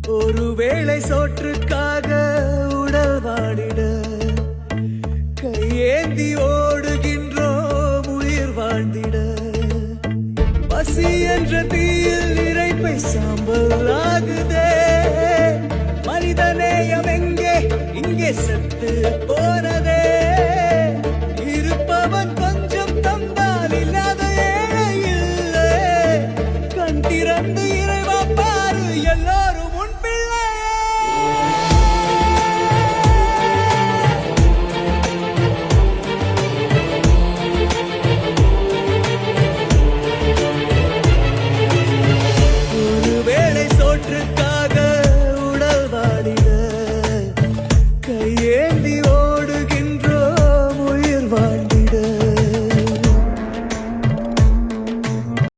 ஒருவேளை சோற்றுக்காக உடல் வாடிட கையேந்தி ஓடுகின்றோம் உயிர் வாழ்ந்திட. பசி என்ற தீயில் இறைப்பை சாம்பல் ஆகுதே. மனிதநேயம் எங்கே இங்கே செத்து போனதே. இருப்பவன் கொஞ்சம் தந்தால் இல்லாத ஏழை இல்லை. கண் திறந்து